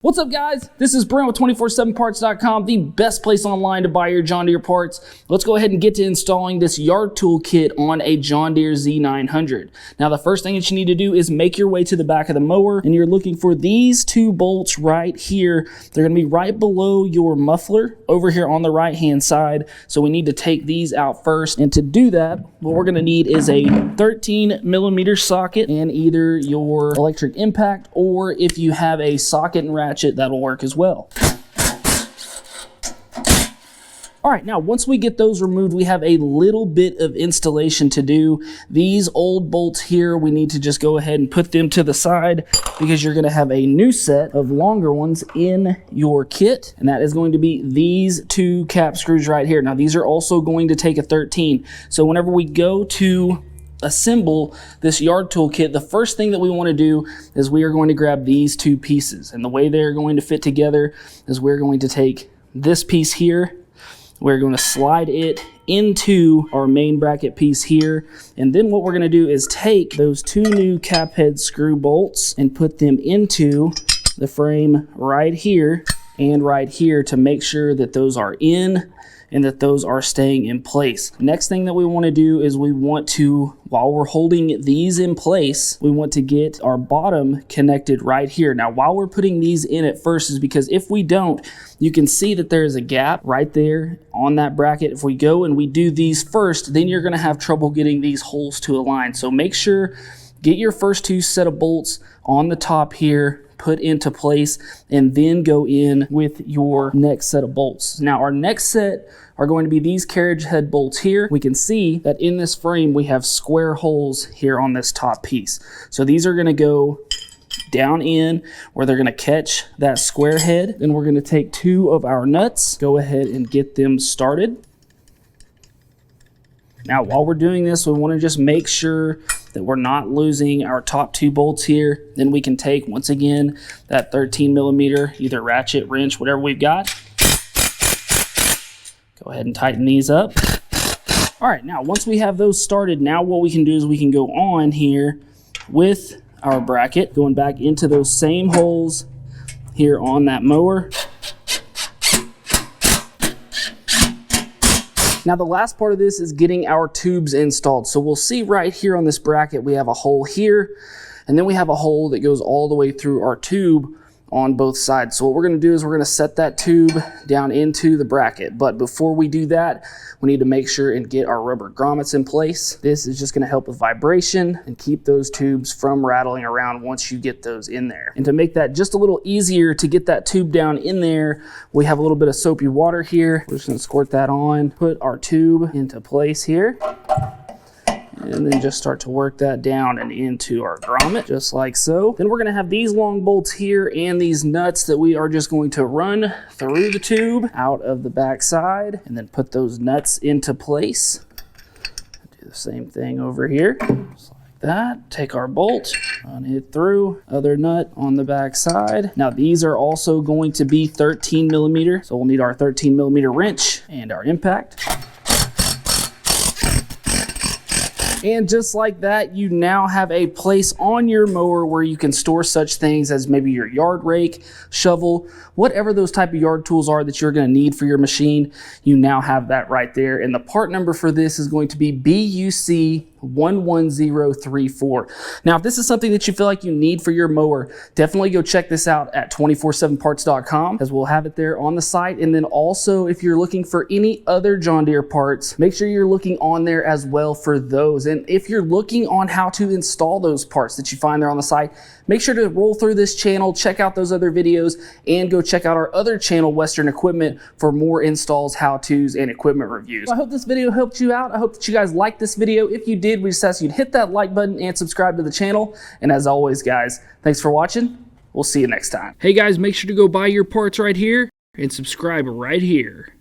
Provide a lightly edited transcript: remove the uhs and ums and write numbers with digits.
What's up, guys? This is Brent with 247parts.com, the best place online to buy your John Deere parts. Let's go ahead and get to installing this yard tool kit on a John Deere Z900. Now, the first thing that you need to do is make your way to the back of the mower, and you're looking for these two bolts right here. They're going to be right below your muffler over here on the right-hand side, so we need to take these out first. And to do that, what we're going to need is a 13mm socket and either your electric impact, or if you have a socket and ratchet, that'll work as well. All right, now once we get those removed, we have a little bit of installation to do. These old bolts here, we need to just go ahead and put them to the side because you're gonna have a new set of longer ones in your kit, and that is going to be these two cap screws right here. Now, these are also going to take a 13. So whenever we go to assemble this yard tool kit, the first thing that we want to do is we are going to grab these two pieces, and the way they're going to fit together is we're going to take this piece here, we're going to slide it into our main bracket piece here, and then what we're going to do is take those two new cap head screw bolts and put them into the frame right here and right here to make sure that those are in and that those are staying in place. Next thing that we want to do is we want to, while we're holding these in place, we want to get our bottom connected right here. Now, while we're putting these in at first is because if we don't, you can see that there is a gap right there on that bracket. If we go and we do these first, then you're gonna have trouble getting these holes to align. So make sure, get your first two set of bolts on the top here, put into place, and then go in with your next set of bolts. Now, our next set are going to be these carriage head bolts here. We can see that in this frame we have square holes here on this top piece. So these are going to go down in where they're going to catch that square head. Then we're going to take two of our nuts, go ahead and get them started. Now, while we're doing this, we want to just make sure that we're not losing our top two bolts here. Then we can take, once again, that 13mm, either ratchet, wrench, whatever we've got. Go ahead and tighten these up. All right, now once we have those started, now what we can do is we can go on here with our bracket, going back into those same holes here on that mower. Now, the last part of this is getting our tubes installed. So we'll see right here on this bracket, we have a hole here, and then we have a hole that goes all the way through our tube on both sides. So what we're gonna do is we're gonna set that tube down into the bracket. But before we do that, we need to make sure and get our rubber grommets in place. This is just gonna help with vibration and keep those tubes from rattling around once you get those in there. And to make that just a little easier to get that tube down in there, we have a little bit of soapy water here. We're just gonna squirt that on, put our tube into place here, and then just start to work that down and into our grommet, just like so. Then we're gonna have these long bolts here and these nuts that we are just going to run through the tube out of the back side, and then put those nuts into place. Do the same thing over here, just like that. Take our bolt, run it through, other nut on the back side. Now, these are also going to be 13mm, so we'll need our 13mm wrench and our impact. And just like that, you now have a place on your mower where you can store such things as maybe your yard rake, shovel, whatever those type of yard tools are that you're going to need for your machine. You now have that right there. And the part number for this is going to be BUC 11034. Now, if this is something that you feel like you need for your mower, definitely go check this out at 247parts.com, as we'll have it there on the site. And then also, if you're looking for any other John Deere parts, make sure you're looking on there as well for those. And if you're looking on how to install those parts that you find there on the site, make sure to roll through this channel, check out those other videos, and go check out our other channel, Western Equipment, for more installs, how-tos, and equipment reviews. So I hope this video helped you out. I hope that you guys liked this video. If you did, we just ask you to hit that like button and subscribe to the channel. And as always, guys, thanks for watching. We'll see you next time. Hey guys, make sure to go buy your parts right here and subscribe right here.